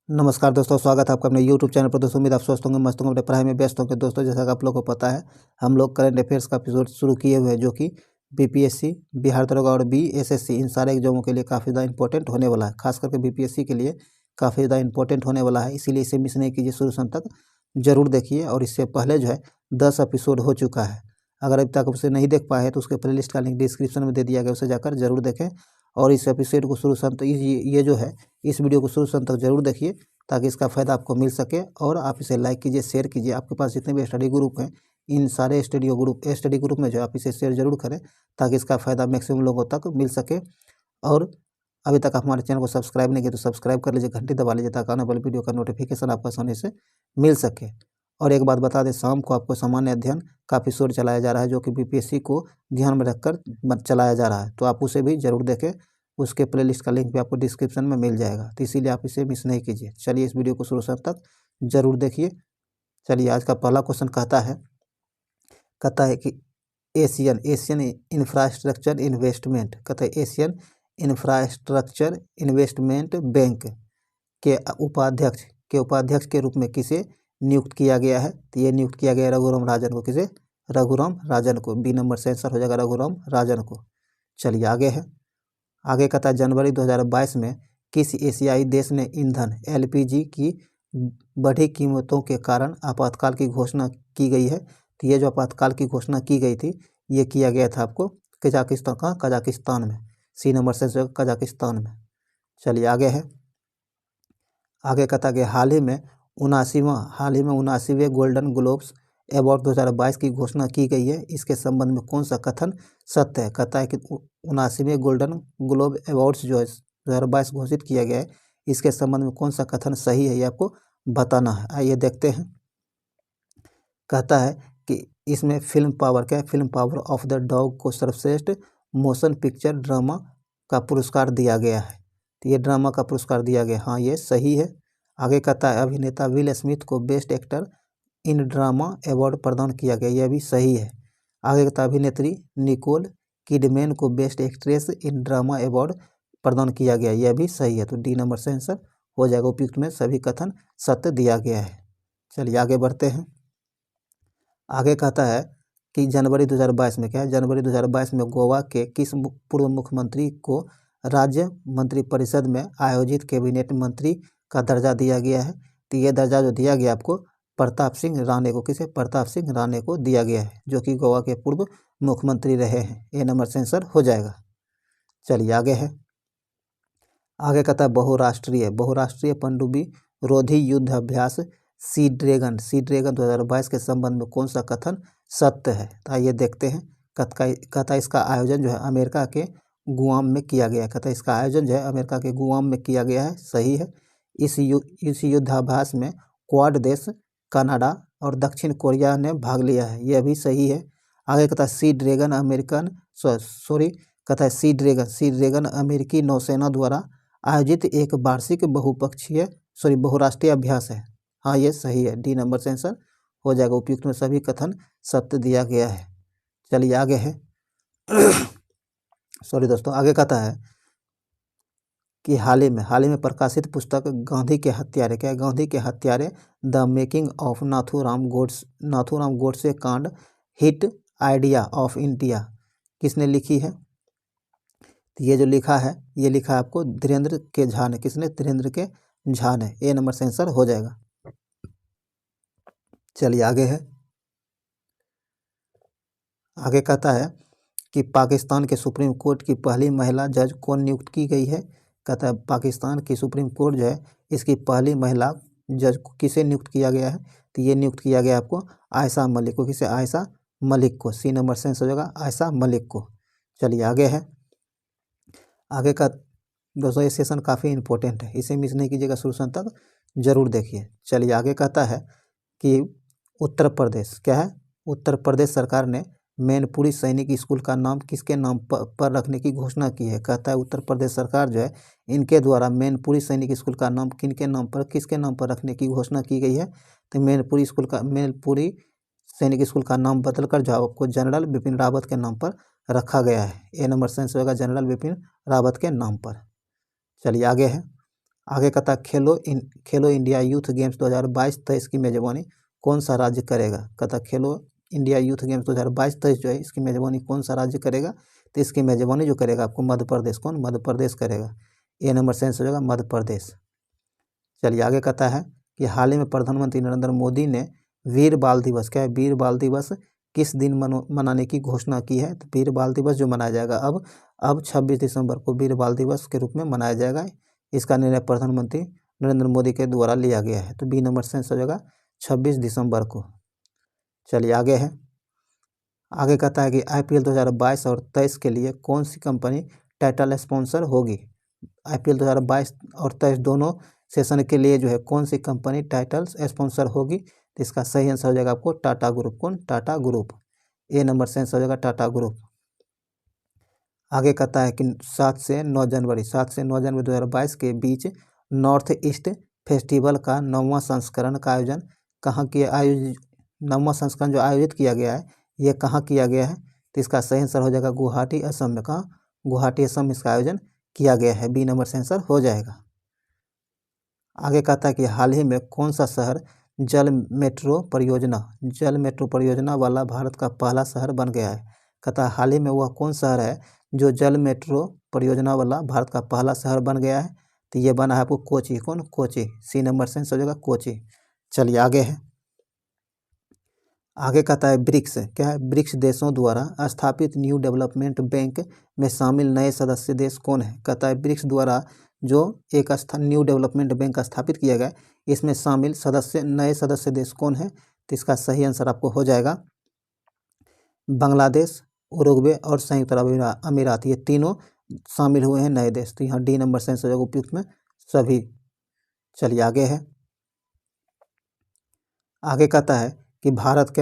नमस्कार दोस्तों, स्वागत है आपका अपने YouTube चैनल पर। दोस्तों, उम्मीद आप स्वस्थ होंगे, मस्त होंगे, अपने पढ़ाई में व्यस्त होंगे। दोस्तों, जैसा कि आप लोगों को पता है, हम लोग करंट अफेयर्स का एपिसोड शुरू किए हुए हैं, जो कि बीपीएससी, बिहार दरोगा और बीएसएससी इन सारे एग्जामों के लिए काफ़ी ज़्यादा इंपॉर्टेंट होने वाला है। खास करके बीपीएससी के लिए काफ़ी ज़्यादा इंपॉर्टेंट होने वाला है, इसीलिए इसे मिस नहीं कीजिए, शुरू से अंत तक जरूर देखिए। और इससे पहले जो है 10 एपिसोड हो चुका है। अगर अभी तक उसे नहीं देख पाए तो उसके प्लेलिस्ट का लिंक डिस्क्रिप्शन में दे दिया गया, उसे जाकर जरूर देखें। और इस एपिसोड को शुरू से अंत ये जो है इस वीडियो को शुरू से अंत तक जरूर देखिए, ताकि इसका फ़ायदा आपको मिल सके। और आप इसे लाइक कीजिए, शेयर कीजिए। आपके पास जितने भी स्टडी ग्रुप हैं, इन सारे स्टडी ग्रुप में जो है आप इसे शेयर जरूर करें, ताकि इसका फ़ायदा मैक्सिमम लोगों तक मिल सके। और अभी तक आप हमारे चैनल को सब्सक्राइब नहीं किए तो सब्सक्राइब कर लीजिए, घंटी दबा लीजिए, ताकि आने वाली वीडियो का नोटिफिकेशन आपको आसानी से मिल सके। और एक बात बता दें, शाम को आपको सामान्य अध्ययन का एपिसोड चलाया जा रहा है, जो कि बीपीएससी को ध्यान में रखकर चलाया जा रहा है, तो आप उसे भी जरूर देखें। उसके प्लेलिस्ट का लिंक भी आपको डिस्क्रिप्शन में मिल जाएगा, तो इसीलिए आप इसे मिस नहीं कीजिए। चलिए, इस वीडियो को शुरू से अंत तक जरूर देखिए। चलिए, आज का पहला क्वेश्चन कहता है कि Asian infrastructure investment infrastructure investment bank के उपाध्यक्ष के रूप में किसे नियुक्त किया गया है? तो ये नियुक्त किया गया रघुराम राजन को। किसे? रघुराम राजन को। बी नंबर से आंसर हो जाएगा रघुराम राजन को। चलिए, आगे कहता है, जनवरी 2022 में किस एशियाई देश ने ईंधन एलपीजी की बढ़ी कीमतों के कारण आपातकाल की घोषणा की गई है? तो ये जो आपातकाल की घोषणा की गई थी, ये किया गया था आपको कजाकिस्तान में। सी नंबर से कजाकिस्तान में। चलिए, आगे कहता है कि हाल ही में 79वें गोल्डन ग्लोब्स अवार्ड 2022 की घोषणा की गई है। इसके संबंध में कौन सा कथन सत्य है? कहता है कि 79वें गोल्डन ग्लोब अवार्ड्स जो है 2022 घोषित किया गया है, इसके संबंध में कौन सा कथन सही है, ये आपको बताना है। आइए देखते हैं। कहता है कि इसमें film power of the dog को सर्वश्रेष्ठ मोशन पिक्चर ड्रामा का पुरस्कार दिया गया है। तो ये ड्रामा का पुरस्कार दिया गया, हाँ, ये सही है। आगे कहता है, अभिनेता विल स्मिथ को best actor in drama award प्रदान किया गया, यह भी सही है। आगे कहता है, अभिनेत्री निकोल किडमैन को best actress in drama award प्रदान किया गया, यह भी सही है। तो डी नंबर से आंसर हो जाएगा। उपयुक्त में सभी कथन सत्य दिया गया है। चलिए, आगे बढ़ते हैं। आगे कहता है कि जनवरी 2022 में क्या है? जनवरी 2022 में गोवा के किस पूर्व मुख्यमंत्री को राज्य मंत्रिपरिषद में आयोजित कैबिनेट मंत्री का दर्जा दिया गया है? तो ये दर्जा जो दिया गया आपको प्रताप सिंह राणे को। किसे? प्रताप सिंह राणे को दिया गया है, जो कि गोवा के पूर्व मुख्यमंत्री रहे हैं। ए नंबर से आंसर हो जाएगा। चलिए, आगे कहता है, बहुराष्ट्रीय पनडुब्बी रोधी युद्ध अभ्यास सी ड्रैगन 2022 के संबंध में कौन सा कथन सत्य है? तो आइए देखते हैं। कहता है इसका आयोजन जो है अमेरिका के गुआम में किया गया। कहता है इसका आयोजन जो है अमेरिका के गुआम में किया गया है, सही है। इस युद्धाभ्यास में क्वाड देश, कनाडा और दक्षिण कोरिया ने भाग लिया है, यह भी सही है। आगे कहता है, सी ड्रैगन अमेरिकी नौसेना द्वारा आयोजित एक वार्षिक बहुराष्ट्रीय अभ्यास है, हाँ, ये सही है। डी नंबर से आंसर हो जाएगा। उपयुक्त में सभी कथन सत्य दिया गया है। चलिए, आगे है दोस्तों, आगे कहता है कि हाल ही में प्रकाशित पुस्तक गांधी के हत्यारे the making of Nathuram Godse कांड हिट आइडिया ऑफ इंडिया किसने लिखी है? तो ये जो लिखा है आपको धीरेन्द्र के झा ने। किसने? धीरेन्द्र के झा ने। ए नंबर से आंसर हो जाएगा। चलिए, आगे कहता है कि पाकिस्तान के सुप्रीम कोर्ट की पहली महिला जज कौन नियुक्त की गई है? कहता है पाकिस्तान की सुप्रीम कोर्ट जो है इसकी पहली महिला जज किसे नियुक्त किया गया है? तो ये नियुक्त किया गया आपको आयशा मलिक को। किसे? आयशा मलिक को। सी नंबर से आंसर हो जाएगा आयशा मलिक को। चलिए, आगे का दोस्तों ये सेशन काफ़ी इंपॉर्टेंट है, इसे मिस नहीं कीजिएगा, शुरू से अंत तक जरूर देखिए। चलिए, आगे कहता है कि उत्तर प्रदेश सरकार ने मैनपुरी सैनिक स्कूल का नाम किसके नाम पर रखने की घोषणा की है? कहता है उत्तर प्रदेश सरकार जो है इनके द्वारा मैनपुरी सैनिक स्कूल का नाम किसके नाम पर रखने की घोषणा की गई है? तो मैनपुरी सैनिक स्कूल का नाम बदलकर जो आपको जनरल बिपिन रावत के नाम पर रखा गया है। ए नंबर से आंसर होगा जनरल बिपिन रावत के नाम पर। चलिए, आगे कहता है खेलो इंडिया यूथ गेम्स 2022-23 की मेजबानी कौन सा राज्य करेगा। कहता है खेलो इंडिया यूथ गेम्स 2022-23 जो है इसकी मेजबानी कौन सा राज्य करेगा। तो इसकी मेजबानी जो करेगा आपको मध्य प्रदेश, कौन, मध्य प्रदेश करेगा। ए नंबर से आंसर हो जाएगा मध्य प्रदेश। चलिए आगे कहता है कि हाल ही में प्रधानमंत्री नरेंद्र मोदी ने वीर बाल दिवस, क्या है, वीर बाल दिवस किस दिन मनाने की घोषणा की है। तो वीर बाल दिवस जो मनाया जाएगा अब 26 दिसंबर को वीर बाल दिवस के रूप में मनाया जाएगा। इसका निर्णय प्रधानमंत्री नरेंद्र मोदी के द्वारा लिया गया है। तो बी नंबर से आंसर हो जाएगा 26 दिसंबर को। चलिए आगे है, आगे कहता है कि IPL 2022 और 23 के लिए कौन सी कंपनी टाइटल स्पॉन्सर होगी। IPL 2022 और 23 दोनों सेशन के लिए जो है कौन सी कंपनी टाइटल स्पॉन्सर होगी। तो इसका सही आंसर हो जाएगा आपको टाटा ग्रुप, कौन, टाटा ग्रुप। ए नंबर से आंसर हो जाएगा टाटा ग्रुप। आगे कहता है कि 7 से 9 जनवरी 2022 के बीच नॉर्थ ईस्ट फेस्टिवल का 9वां संस्करण का आयोजन कहाँ किया, 9वां संस्करण जो आयोजित किया गया है ये कहाँ किया गया है। तो इसका सही आंसर हो जाएगा गुवाहाटी असम में। कहाँ, गुवाहाटी असम में इसका आयोजन किया गया है। बी नंबर से आंसर हो जाएगा। आगे कहता है कि हाल ही में कौन सा शहर जल मेट्रो परियोजना वाला भारत का पहला शहर बन गया है। कहता है हाल ही में वह कौन शहर है जो जल मेट्रो परियोजना वाला भारत का पहला शहर बन गया है। तो ये बना है आपको कोची, कौन, कोची। सी नंबर से आंसर हो जाएगा कोची। चलिए आगे है, आगे कहता है ब्रिक्स, क्या है, ब्रिक्स देशों द्वारा स्थापित न्यू डेवलपमेंट बैंक में शामिल नए सदस्य देश कौन है। कहता है ब्रिक्स द्वारा जो एक न्यू डेवलपमेंट बैंक स्थापित किया गया इसमें शामिल नए सदस्य देश कौन है। तो इसका सही आंसर आपको हो जाएगा बांग्लादेश, उरुग्वे और संयुक्त अरब अमीरात, ये तीनों शामिल हुए हैं नए देश। तो यहाँ डी नंबर से आंसर हो जाएगा उपयुक्त में सभी। चलिए आगे है, आगे कहता है कि भारत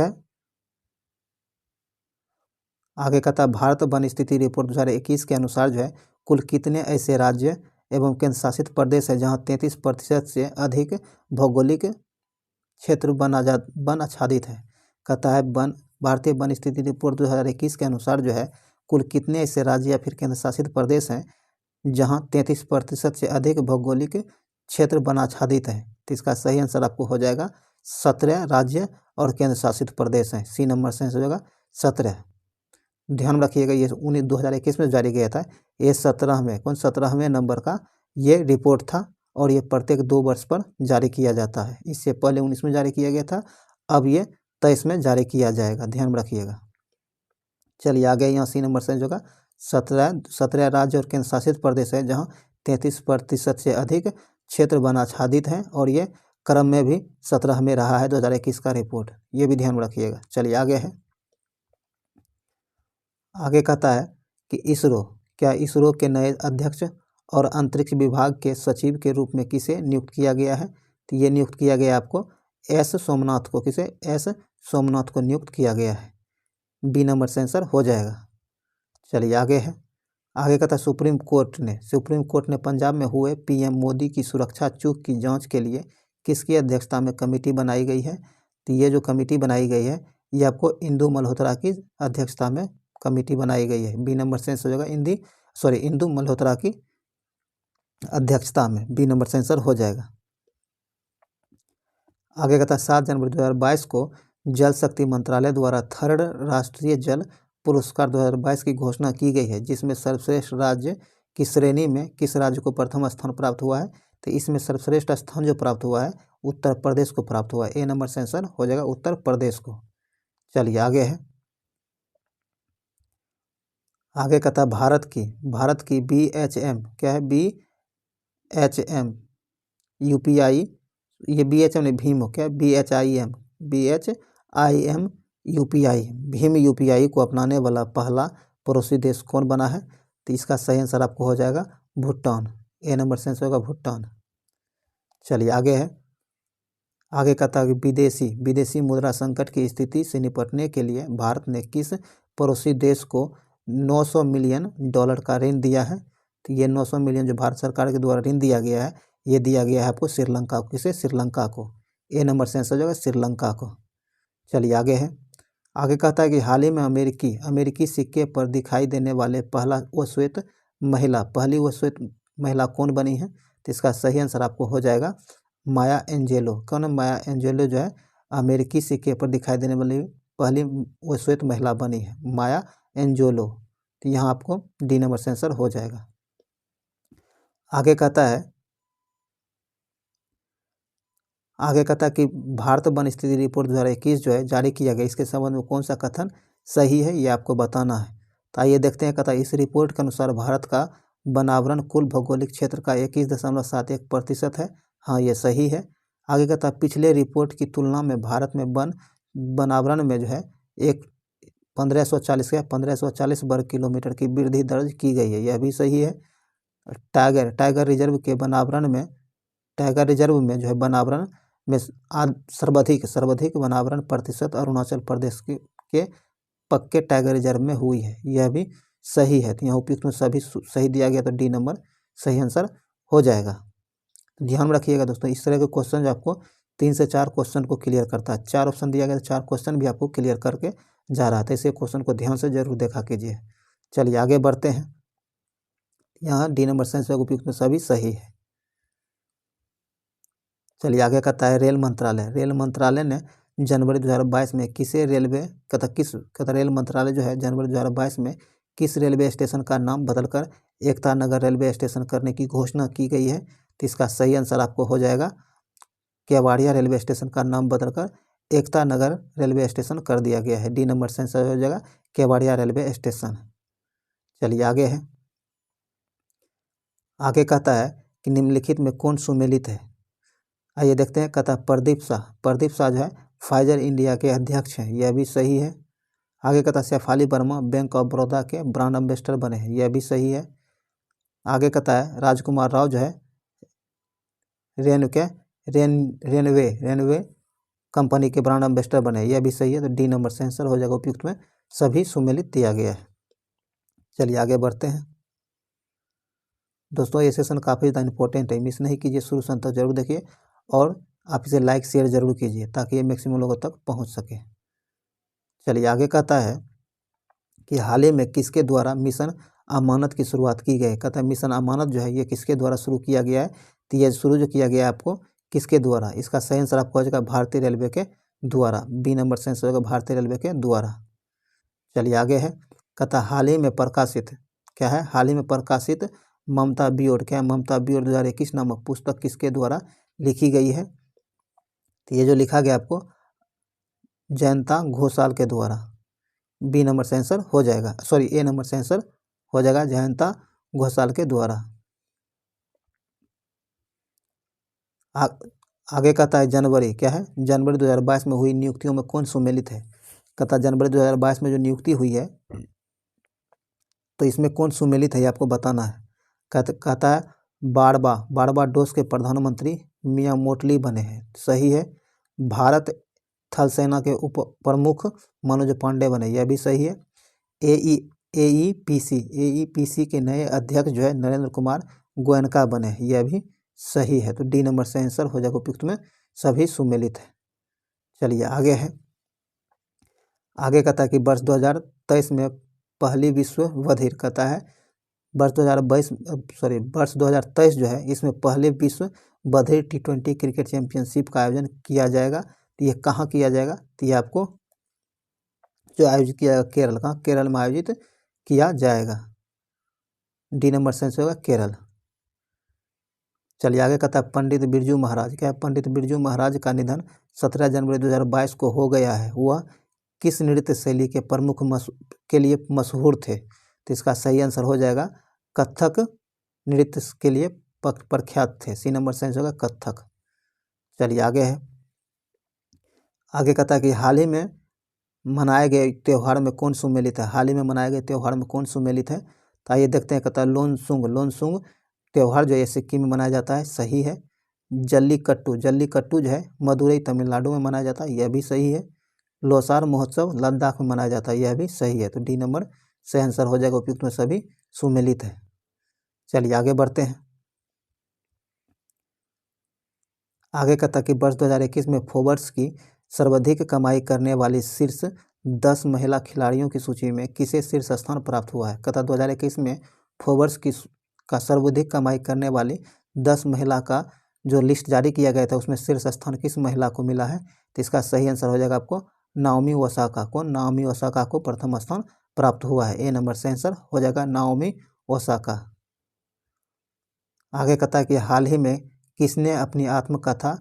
वन स्थिति रिपोर्ट 2021 के अनुसार जो है कुल कितने ऐसे राज्य एवं केंद्र शासित प्रदेश है जहां 33% से अधिक भौगोलिक क्षेत्र वन आच्छादित है। कहता है भारतीय वन स्थिति रिपोर्ट 2021 के अनुसार जो है कुल कितने ऐसे राज्य या फिर केंद्र शासित प्रदेश हैं जहां 33% से अधिक भौगोलिक क्षेत्र वन आच्छादित है। तो इसका सही आंसर आपको हो जाएगा 17 राज्य और केंद्र शासित प्रदेश हैं। सी नंबर से आंसर हो जाएगा 17। ध्यान रखिएगा ये 2021 में जारी किया था, ये 17वें नंबर का ये रिपोर्ट था और ये प्रत्येक 2 वर्ष पर जारी किया जाता है। इससे पहले 19 में जारी किया गया था, अब ये 23 में जारी किया जाएगा, ध्यान रखिएगा। चलिए आगे यहाँ सी नंबर से जो होगा 17 राज्य और केंद्र शासित प्रदेश है जहाँ 33% से अधिक क्षेत्र वन आच्छादित हैं और ये क्रम में भी 17 में रहा है 2021 का रिपोर्ट, ये भी ध्यान रखिएगा। चलिए आगे है, आगे कहता है कि इसरो के नए अध्यक्ष और अंतरिक्ष विभाग के सचिव के रूप में किसे नियुक्त किया गया है। तो ये नियुक्त किया गया आपको एस सोमनाथ को, किसे, एस सोमनाथ को नियुक्त किया गया है। बी नंबर से आंसर हो जाएगा। चलिए आगे है, आगे कहता है सुप्रीम कोर्ट ने पंजाब में हुए PM मोदी की सुरक्षा चूक की जांच के लिए किसकी अध्यक्षता में कमेटी बनाई गई है। तो ये जो कमेटी बनाई गई है ये आपको इंदु मल्होत्रा की अध्यक्षता में कमेटी बनाई गई है। बी नंबर से आंसर हो जाएगा इंदु मल्होत्रा की अध्यक्षता में, बी नंबर से आंसर हो जाएगा। आगे कहता है 7 जनवरी 2022 को जल शक्ति मंत्रालय द्वारा 3rd राष्ट्रीय जल पुरस्कार 2022 की घोषणा की गई है, जिसमें सर्वश्रेष्ठ राज्य की श्रेणी में किस राज्य को प्रथम स्थान प्राप्त हुआ है। तो इसमें सर्वश्रेष्ठ स्थान जो प्राप्त हुआ है उत्तर प्रदेश को प्राप्त हुआ है। ए नंबर से आंसर हो जाएगा उत्तर प्रदेश को। चलिए आगे है, आगे कहता है भारत की BHM, क्या है, BHM UPI, ये BHM नहीं भीम हो, क्या BHIM UPI, भीम UPI को अपनाने वाला पहला पड़ोसी देश कौन बना है। तो इसका सही आंसर आपको हो जाएगा भूटान। ए नंबर से आंसर होगा भूटान। चलिए आगे है, आगे कहता है कि विदेशी मुद्रा संकट की स्थिति से निपटने के लिए भारत ने किस पड़ोसी देश को $900 मिलियन का ऋण दिया है। तो ये 900 मिलियन जो भारत सरकार के द्वारा ऋण दिया गया है ये दिया गया है आपको श्रीलंका को, किसे, श्रीलंका को। ए नंबर से आंसर हो जाएगा श्रीलंका को। चलिए आगे है, आगे कहता है कि हाल ही में अमेरिकी सिक्के पर दिखाई देने वाले पहली व श्वेत महिला कौन बनी है। तो इसका सही आंसर आपको हो जाएगा माया एंजेलो। कौन है माया एंजेलो? जो है अमेरिकी सिक्के पर दिखाई देने वाली पहली वो श्वेत महिला बनी है, माया एंजेलो। तो यहाँ आपको डी नंबर से आंसर हो जाएगा। आगे कहता है कि भारत वन स्थिति रिपोर्ट 2021 जो है जारी किया गया, इसके संबंध में कौन सा कथन सही है ये आपको बताना है। तो आइए देखते हैं। कहता है इस रिपोर्ट के अनुसार भारत का वनावरण कुल भौगोलिक क्षेत्र का 21.71% है। हाँ, ये सही है। आगे कहता है पिछले रिपोर्ट की तुलना में भारत में वनावरण में जो है 1540 वर्ग किलोमीटर की वृद्धि दर्ज की गई है, यह भी सही है। टाइगर रिजर्व में जो है वनावरण में सर्वाधिक वनावरण प्रतिशत अरुणाचल प्रदेश के पक्के टाइगर रिजर्व में हुई है, यह भी सही है। तो यहाँ उपयुक्त में सभी सही दिया गया, तो डी नंबर सही आंसर हो जाएगा। तो ध्यान में रखिएगा दोस्तों, इस तरह के क्वेश्चन आपको 3 से 4 क्वेश्चन को क्लियर करता है। 4 ऑप्शन दिया गया तो 4 क्वेश्चन भी आपको क्लियर करके जा रहा था। इसे क्वेश्चन को ध्यान से जरूर देखा कीजिए। चलिए आगे बढ़ते हैं। यहाँ डी नंबर से आंसर उपयुक्त में सभी सही है। चलिए आगे कहता है रेल मंत्रालय ने जनवरी 2022 में रेल मंत्रालय जो है जनवरी 2022 में किस रेलवे स्टेशन का नाम बदलकर एकता नगर रेलवे स्टेशन करने की घोषणा की गई है। तो इसका सही आंसर आपको हो जाएगा केवाड़िया रेलवे स्टेशन का नाम बदलकर एकता नगर रेलवे स्टेशन कर दिया गया है। डी नंबर से आंसर हो जाएगा केवाड़िया रेलवे स्टेशन। चलिए आगे है। आगे कहता है कि निम्नलिखित में कौन सुमेलित है। आइए देखते हैं। कहता है प्रदीप शाह जो है फाइजर इंडिया के अध्यक्ष हैं, यह भी सही है। आगे कहता है शेफाली वर्मा बैंक ऑफ बड़ौदा के ब्रांड एम्बेसडर बने हैं, यह भी सही है। आगे कहता है राजकुमार राव जो है रेनवे कंपनी के ब्रांड एम्बेसडर बने, यह भी सही है। तो डी नंबर से आंसर हो जाएगा। उपयुक्त में सभी सुमेलित दिया गया है। चलिए आगे बढ़ते हैं। दोस्तों ये सेशन काफ़ी ज़्यादा इंपॉर्टेंट है, मिस नहीं कीजिए, शुरू से अंत तक जरूर देखिए और आप इसे लाइक शेयर जरूर कीजिए ताकि ये मैक्सिमम लोगों तक पहुंच सके। चलिए आगे कहता है कि हाल ही में किसके द्वारा मिशन अमानत की शुरुआत की गई। कहता है मिशन अमानत जो है ये किसके द्वारा शुरू किया गया है। तो ये शुरू जो किया गया है आपको किसके द्वारा, इसका सही आंसर आपको हो जाएगा भारतीय रेलवे के द्वारा। बी नंबर से आंसर होगा भारतीय रेलवे के द्वारा। चलिए आगे है। कहता हाल ही में प्रकाशित क्या है, हाल ही में प्रकाशित ममता बियोड 2021 नामक पुस्तक किसके द्वारा लिखी गई है। तो ये जो लिखा गया आपको जयंता घोषाल के द्वारा। बी नंबर से आंसर हो जाएगा, सॉरी ए नंबर से आंसर हो जाएगा जयंता घोषाल के द्वारा। आगे कहता है जनवरी 2022 में हुई नियुक्तियों में कौन सुमेलित है। कहता है जनवरी 2022 में जो नियुक्ति हुई है तो इसमें कौन सुमेलित है ये आपको बताना है। कहता है बारबाडोस के प्रधानमंत्री मिया मोटली बने हैं, सही है। भारत थल सेना के उप प्रमुख मनोज पांडे बने, यह भी सही है। एईपीसी के नए अध्यक्ष जो है नरेंद्र कुमार गोयनका बने, यह भी सही है। तो डी नंबर से आंसर हो जाएगा। उपयुक्त में सभी सुमेलित है। चलिए आगे है। आगे कहता है कि वर्ष 2023 में पहली विश्व बधिर कहता है वर्ष 2023 जो है इसमें पहले विश्व बधिर T20 क्रिकेट चैंपियनशिप का आयोजन किया जाएगा। तो ये कहाँ किया जाएगा। तो ये आपको जो आयोजित किया जाएगा केरल में आयोजित किया जाएगा। डी नंबर से आंसर होगा केरल। चलिए आगे कहता है पंडित बिरजू महाराज पंडित बिरजू महाराज का निधन 17 जनवरी 2022 को हो गया है। वह किस नृत्य शैली के प्रमुख के लिए मशहूर थे। तो इसका सही आंसर हो जाएगा कथक नृत्य के लिए प्रख्यात थे। सी नंबर से आंसर होगा कथक। चलिए आगे है। आगे कहता है कि हाल ही में मनाए गए त्यौहार में कौन सुमेलित है। हाल ही में मनाए गए त्यौहार में कौन सुमेलित है। तो आइए देखते हैं। कहता है लोनसुंग त्यौहार जो है सिक्किम में मनाया जाता है, सही है। जल्लीकट्टू जो है मदुरई तमिलनाडु में मनाया जाता है, यह भी सही है। लोसार महोत्सव लद्दाख में मनाया जाता है, यह भी सही है। तो डी नंबर से आंसर हो जाएगा। उपयुक्त में सभी सुमेलित है। चलिए आगे बढ़ते हैं। आगे कहता है कि वर्ष 2021 में फोर्ब्स की सर्वाधिक कमाई करने वाली शीर्ष 10 महिला खिलाड़ियों की सूची में किसे शीर्ष स्थान प्राप्त हुआ है। कहता 2021 में फोर्ब्स का सर्वाधिक कमाई करने वाली 10 महिला का जो लिस्ट जारी किया गया था उसमें शीर्ष स्थान किस महिला को मिला है? तो इसका सही आंसर हो जाएगा आपको नाओमी ओसाका को। नाओमी ओसाका को प्रथम स्थान प्राप्त हुआ है। ए नंबर से आंसर हो जाएगा नाओमी ओसाका। आगे कहता है कि हाल ही में किसने अपनी आत्मकथा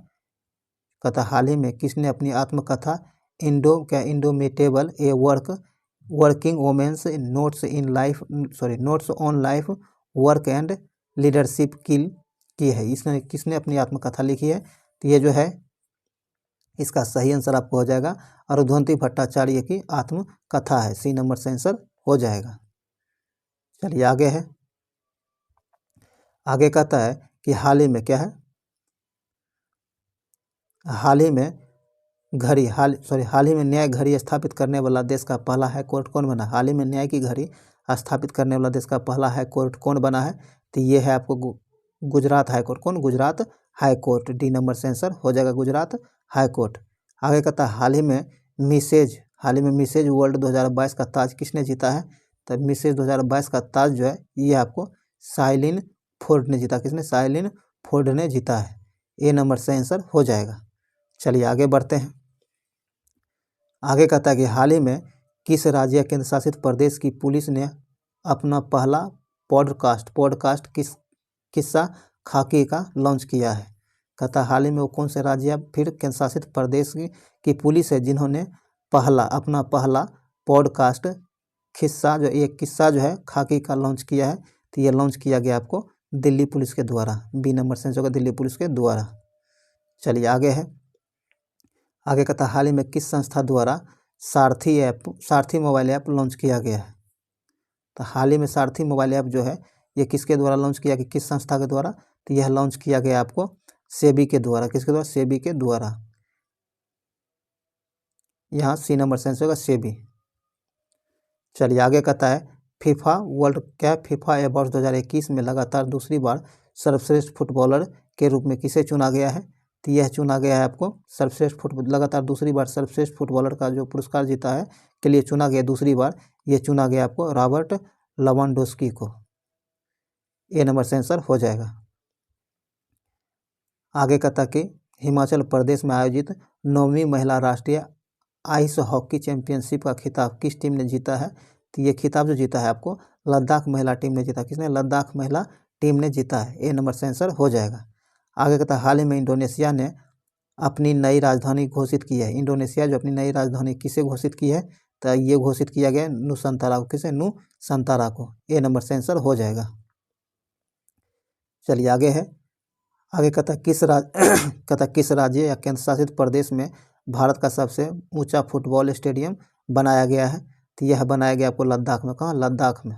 हाल ही में किसने अपनी आत्मकथा indomitable a working women's notes on life work and leadership की है, इसने किसने अपनी आत्मकथा लिखी है? तो ये जो है इसका सही आंसर आपको हो जाएगा अरुंधति भट्टाचार्य की आत्मकथा है। सी नंबर से आंसर हो जाएगा। चलिए आगे है, आगे कहता है कि हाल ही में क्या है, हाल ही में न्याय घड़ी स्थापित करने वाला देश का पहला हाई कोर्ट कौन बना? हाल ही में न्याय की घड़ी स्थापित करने वाला देश का पहला हाई कोर्ट कौन बना है? तो ये है आपको गुजरात हाई कोर्ट। कौन? Gujarat high court. D number से आंसर हो जाएगा गुजरात हाई कोर्ट। आगे कहता है हाल ही में मिसेज वर्ल्ड 2022 का ताज किसने जीता है? तो मिसेज 2022 का ताज जो है ये आपको शाइलिन फोर्ड ने जीता। किसने? शाइलिन फोर्ड ने जीता है। ए नंबर से आंसर हो जाएगा। चलिए आगे बढ़ते हैं। आगे कहता है कि हाल ही में किस राज्य या केंद्र शासित प्रदेश की पुलिस ने अपना पहला पॉडकास्ट किस्सा खाकी का लॉन्च किया है? कहता हाल ही में वो कौन से राज्य या फिर केंद्र शासित प्रदेश की पुलिस है जिन्होंने अपना पहला पॉडकास्ट किस्सा जो है खाकी का लॉन्च किया है? तो ये लॉन्च किया गया आपको दिल्ली पुलिस के द्वारा। बी नंबर से आंसर होगा दिल्ली पुलिस के द्वारा। चलिए आगे है, आगे कहता हाल ही में किस संस्था द्वारा सारथी मोबाइल ऐप लॉन्च किया गया है? तो हाल ही में सारथी मोबाइल ऐप जो है ये किसके द्वारा लॉन्च किया गया, किस संस्था के द्वारा? तो यह लॉन्च किया गया आपको सेबी के द्वारा। किसके द्वारा? सेबी के द्वारा। यहाँ सी नंबर से आंसर होगा सेबी। चलिए आगे कहता है फीफा अवार्ड 2021 में लगातार दूसरी बार सर्वश्रेष्ठ फुटबॉलर के रूप में किसे चुना गया है? तो यह चुना गया है आपको लगातार दूसरी बार सर्वश्रेष्ठ फुटबॉलर का जो पुरस्कार जीता है के लिए चुना गया दूसरी बार, ये चुना गया आपको रॉबर्ट लेवेंडोस्की को। ए नंबर से आंसर हो जाएगा। आगे कहता कि हिमाचल प्रदेश में आयोजित 9वीं महिला राष्ट्रीय आइस हॉकी चैंपियनशिप का खिताब किस टीम ने जीता है? तो ये खिताब जो जीता है आपको लद्दाख महिला टीम ने जीता। किसने? लद्दाख महिला टीम ने जीता है। ए नंबर से आंसर हो जाएगा। आगे कहता है हाल ही में इंडोनेशिया ने अपनी नई राजधानी घोषित की है। इंडोनेशिया जो अपनी नई राजधानी किसे घोषित की है? तो ये घोषित किया गया नुसंतारा को। किसे? नुसंतारा को। ए नंबर से आंसर हो जाएगा। चलिए आगे है, आगे कहता किस राज्य या केंद्र शासित प्रदेश में भारत का सबसे ऊंचा फुटबॉल स्टेडियम बनाया गया है? तो यह बनाया गया आपको लद्दाख में। कहाँ? लद्दाख में।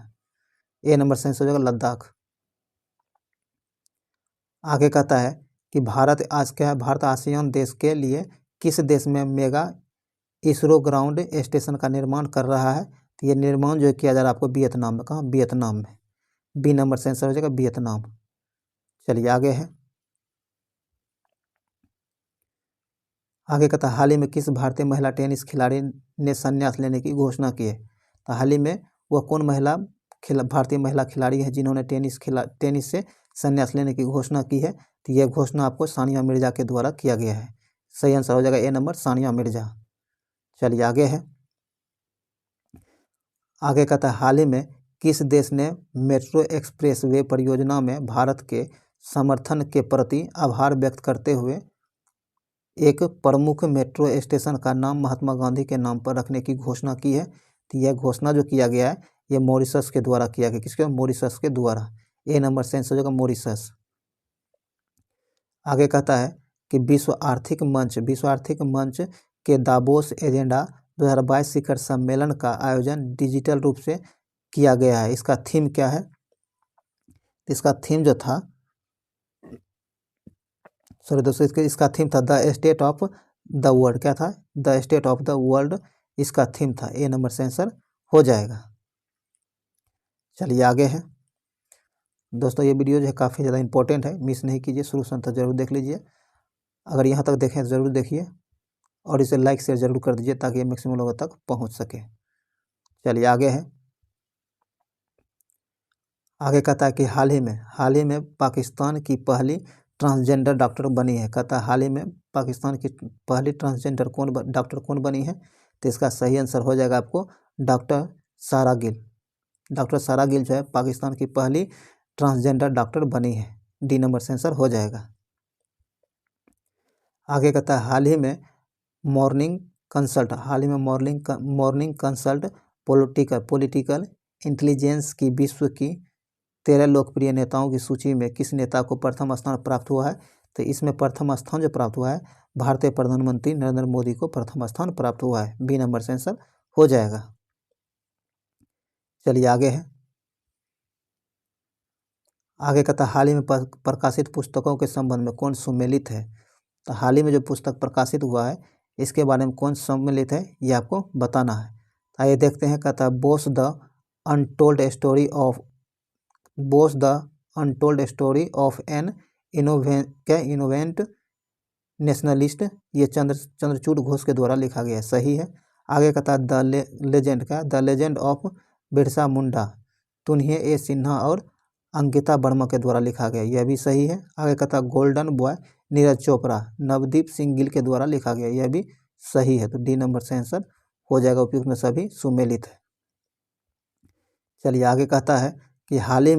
ए नंबर से आंसर हो जाएगा लद्दाख। आगे कहता है कि भारत आसियान देश के लिए किस देश में मेगा इसरो ग्राउंड स्टेशन का निर्माण कर रहा है? तो ये निर्माण जो किया जा रहा है आपको वियतनाम में। कहाँ? वियतनाम में। बी नंबर से आंसर हो जाएगा वियतनाम। चलिए आगे है, आगे कहता हाल ही में किस भारतीय महिला टेनिस खिलाड़ी ने संन्यास लेने की घोषणा की है? तो हाल ही में वह कौन भारतीय महिला खिलाड़ी है जिन्होंने टेनिस से संन्यास लेने की घोषणा की है? तो यह घोषणा आपको सानिया मिर्जा के द्वारा किया गया है। सही आंसर हो जाएगा ए नंबर सानिया मिर्जा। चलिए आगे है, आगे कहता है हाल ही में किस देश ने मेट्रो एक्सप्रेस वे परियोजना में भारत के समर्थन के प्रति आभार व्यक्त करते हुए एक प्रमुख मेट्रो स्टेशन का नाम महात्मा गांधी के नाम पर रखने की घोषणा की है? तो यह घोषणा जो किया गया है ये मॉरिशस के द्वारा किया गया। किसके? मॉरिशस के द्वारा। ए नंबर से आंसर हो जाएगा मॉरिशस। आगे कहता है कि विश्व आर्थिक मंच के दावोस एजेंडा 2022 शिखर सम्मेलन का आयोजन डिजिटल रूप से किया गया है। इसका थीम क्या है? इसका थीम जो था दोस्तों इसका थीम था the state of the world. क्या था? The state of the world इसका थीम था। ए नंबर से आंसर हो जाएगा। चलिए आगे है, दोस्तों ये वीडियो जो है काफ़ी ज़्यादा इंपॉर्टेंट है, मिस नहीं कीजिए, शुरू से अंत तक जरूर देख लीजिए। अगर यहाँ तक देखें ज़रूर देखिए और इसे लाइक शेयर जरूर कर दीजिए ताकि ये मैक्सिमम लोगों तक पहुँच सके। चलिए आगे है, आगे कहता है कि हाल ही में पाकिस्तान की पहली ट्रांसजेंडर डॉक्टर बनी है। कहता है हाल ही में पाकिस्तान की पहली ट्रांसजेंडर डॉक्टर कौन बनी है? तो इसका सही आंसर हो जाएगा आपको डॉक्टर सारा गिल। डॉक्टर सारा गिल जो है पाकिस्तान की पहली ट्रांसजेंडर डॉक्टर बनी है। डी नंबर से आंसर हो जाएगा। आगे कहता है हाल ही में मॉर्निंग कंसल्ट पॉलिटिकल इंटेलिजेंस की विश्व की 13 लोकप्रिय नेताओं की सूची में किस नेता को प्रथम स्थान प्राप्त हुआ है? तो इसमें प्रथम स्थान जो प्राप्त हुआ है भारतीय प्रधानमंत्री नरेंद्र मोदी को प्रथम स्थान प्राप्त हुआ है। बी नंबर से आंसर हो जाएगा। चलिए आगे है। आगे कहता है हाल ही में प्रकाशित पुस्तकों के संबंध में कौन सम्मिलित है? तो हाल ही में जो पुस्तक प्रकाशित हुआ है इसके बारे में कौन सम्मिलित है ये आपको बताना है। आइए देखते हैं। कहता है Bose the untold story of an inconvenient nationalist, ये चंद्रचूड़ घोष के द्वारा लिखा गया है। सही है। आगे कहता है the legend of Birsa Munda तुन्हे ए सिन्हा और अंकिता वर्मा के द्वारा लिखा गया, यह भी सही है। आगे कहता है गोल्डन बॉय नीरज चोपड़ा नवदीप सिंह गिल के द्वारा लिखा गया, यह भी सही है। तो डी नंबर से आंसर हो जाएगा। उपयुक्त में सभी सुमेलित है। चलिए आगे कहता है कि हाल ही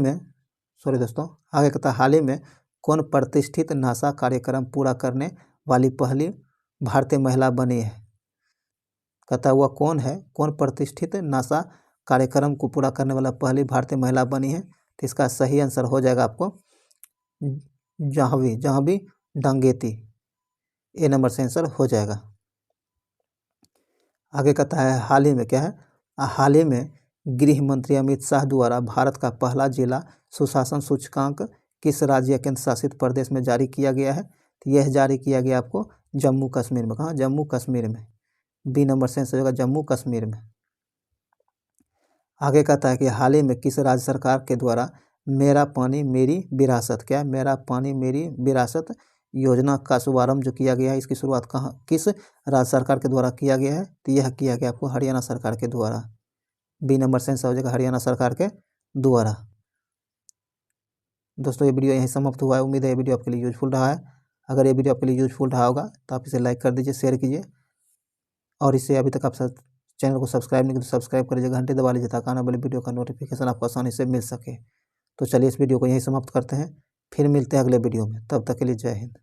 में कौन प्रतिष्ठित नासा कार्यक्रम पूरा करने वाली पहली भारतीय महिला बनी है? कहता है वह कौन है? कौन प्रतिष्ठित नासा कार्यक्रम को पूरा करने वाला पहली भारतीय महिला बनी है? तो इसका सही आंसर हो जाएगा आपको जाह्नवी डांगेती। ए नंबर से आंसर हो जाएगा। आगे कहता है हाल ही में क्या है? हाल ही में गृह मंत्री अमित शाह द्वारा भारत का पहला जिला सुशासन सूचकांक किस राज्य या केंद्र शासित प्रदेश में जारी किया गया है? तो यह जारी किया गया आपको जम्मू कश्मीर में। कहाँ? जम्मू कश्मीर में। बी नंबर से आंसर होगा जम्मू कश्मीर में। आगे कहता है कि हाल ही में किस राज्य सरकार के द्वारा मेरा पानी मेरी विरासत, क्या मेरा पानी मेरी विरासत योजना का शुभारंभ जो किया गया है, इसकी शुरुआत किस राज्य सरकार के द्वारा किया गया है? तो यह किया गया आपको हरियाणा सरकार के द्वारा। बी नंबर से आंसर हो जाएगा हरियाणा सरकार के द्वारा। दोस्तों ये वीडियो यहीं समाप्त हुआ है। उम्मीद है ये वीडियो आपके लिए यूजफुल रहा है। अगर ये वीडियो आपके लिए यूजफुल रहा होगा तो आप इसे लाइक कर दीजिए, शेयर कीजिए और इससे अभी तक आप चैनल को सब्सक्राइब नहीं किया तो सब्सक्राइब कर लीजिए, घंटे दबा लीजिए ताकि आने वाली वीडियो का नोटिफिकेशन आपको आसानी से मिल सके। तो चलिए इस वीडियो को यहीं समाप्त करते हैं, फिर मिलते हैं अगले वीडियो में। तब तक के लिए जय हिंद।